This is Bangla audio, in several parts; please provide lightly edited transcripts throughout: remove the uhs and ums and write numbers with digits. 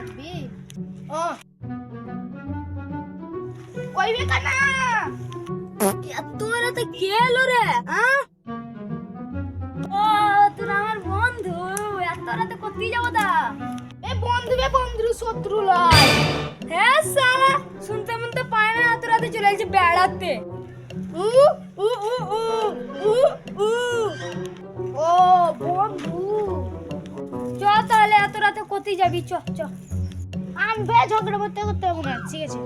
ডাকবি ও ওই বেকানা তোরা তো কে এলো রে হ্যাঁ ও তোরা আমার বন্ধু এত রাতে কোথায় যাবো তা এ বন্ধু শত্রু লয় হ্যাঁ সালা শুনতে মনতে পায় না এত রাতে চলে গেছে বেড়াতে উ উ উ উ উ উ ও বন্ধু চ তাহলে এত রাতে কোথায় যাবি চ চ আমি ঝগড়া করতে হবে না ঠিক আছে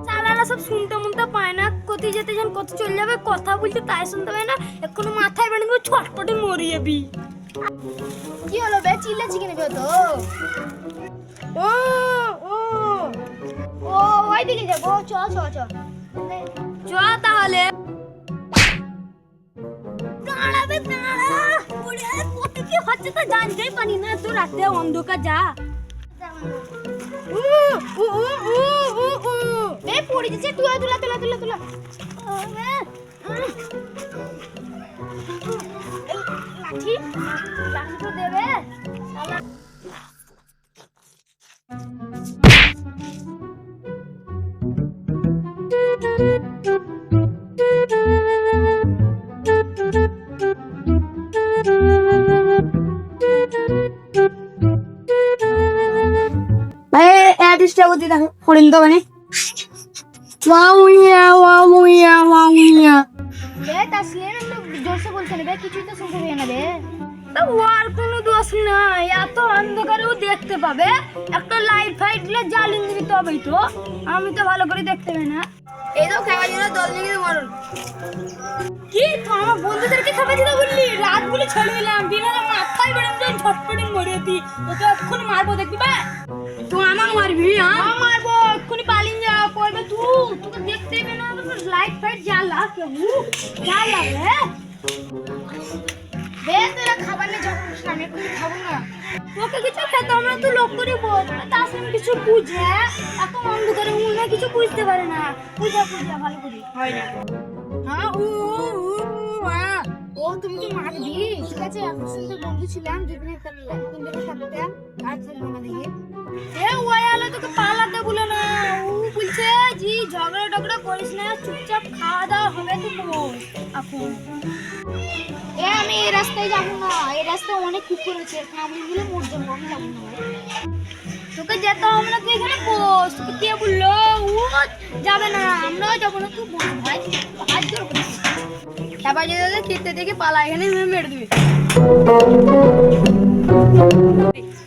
চালারা সব শুনতে মনতে পায় না কোথায় যেতে যান কত চলে যাবে কথা বলতে তাই শুনতে পায় না এক্ষুনি মাথায় বেড়ে দেবো ছটপটে মরে যাবি কি হলো বে চিল্লাচ্ছি কেন তো ও ও ও ওই দিকে যাবো চ চ চ চ তাহলে দাঁড়াবে দাঁড়া ওরে কোথায় কি হচ্ছে তো জানতেই পারি না তো রাতে অন্ধকার যা বে পড়ে যাচ্ছে তুলা লাঠি তো দেবে শালা ডিস্টার্ব করতে দেখো ফোন তো মানে বে তাসলিম একটু জোরসে বলতে বে কিছুই তো শুনতে পাই না বে তো ওর কোনো দোষ নাই এত অন্ধকারেও দেখতে পাবে একটা লাইট ফাইট দিলে জ্বালিয়ে দিবি তবেই তো আমি তো ভালো করে দেখতে পাই না এই তো খাওয়ার জন্য দল দিকে মারুন কি তো আমার বন্ধুদেরকে খাবার দিতে বললি রাত বলে ছেড়ে দিলাম বিনা মাথায় বেড়ে ঝটপটে মরে দি তোকে এখন মারবো দেখবি বা তুই আমাকে মারবি হ্যাঁ মারবো এক্ষুনি পালিয়ে যা পড়বে তোকে দেখতে পেয়ে না লাইট ফাইট জ্বালা কেউ জ্বালা বে তোরা খাবার নিয়ে ঝগড়া করিস না আমি এক্ষুনি খাবো না তোকে কিছু খেতে আমরা তো লোক করে বল তার সঙ্গে কিছু বুঝে এখন অন্ধকারে মনে কিছু বুঝতে পারে না বুঝা ভালো করি হয় না হ্যাঁ ও তুমি কি মারবি ঠিক আছে আমি সুন্দর বন্ধু ছিলাম যেদিন সাথে আর চলবো না দেখি এ ওই আলো তোকে পালাতে বলে না ও বলছে জি ঝগড়া করিস না চুপচাপ খাওয়া দাওয়া হবে তো এখন এ আমি এই রাস্তায় যাবো না এই রাস্তায় অনেক কুকুর আছে আমি বলে মর যাবো আমি যাবো না তোকে যেতে হবে না তুই এখানে বস তোকে কে বললো ও যাবে না আমরাও যাবো না তুই বস ভাই হাত জোর করিস তারপর যদি খেতে দেখে পালা এখানে মেরে দিবি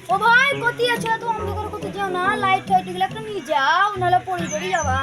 ও ভাই কোথায় আছো তো অন্ধকার কোথায় যাও না লাইট ফাইট গুলো একটু নিয়ে যাও নাহলে পড়ে যাবা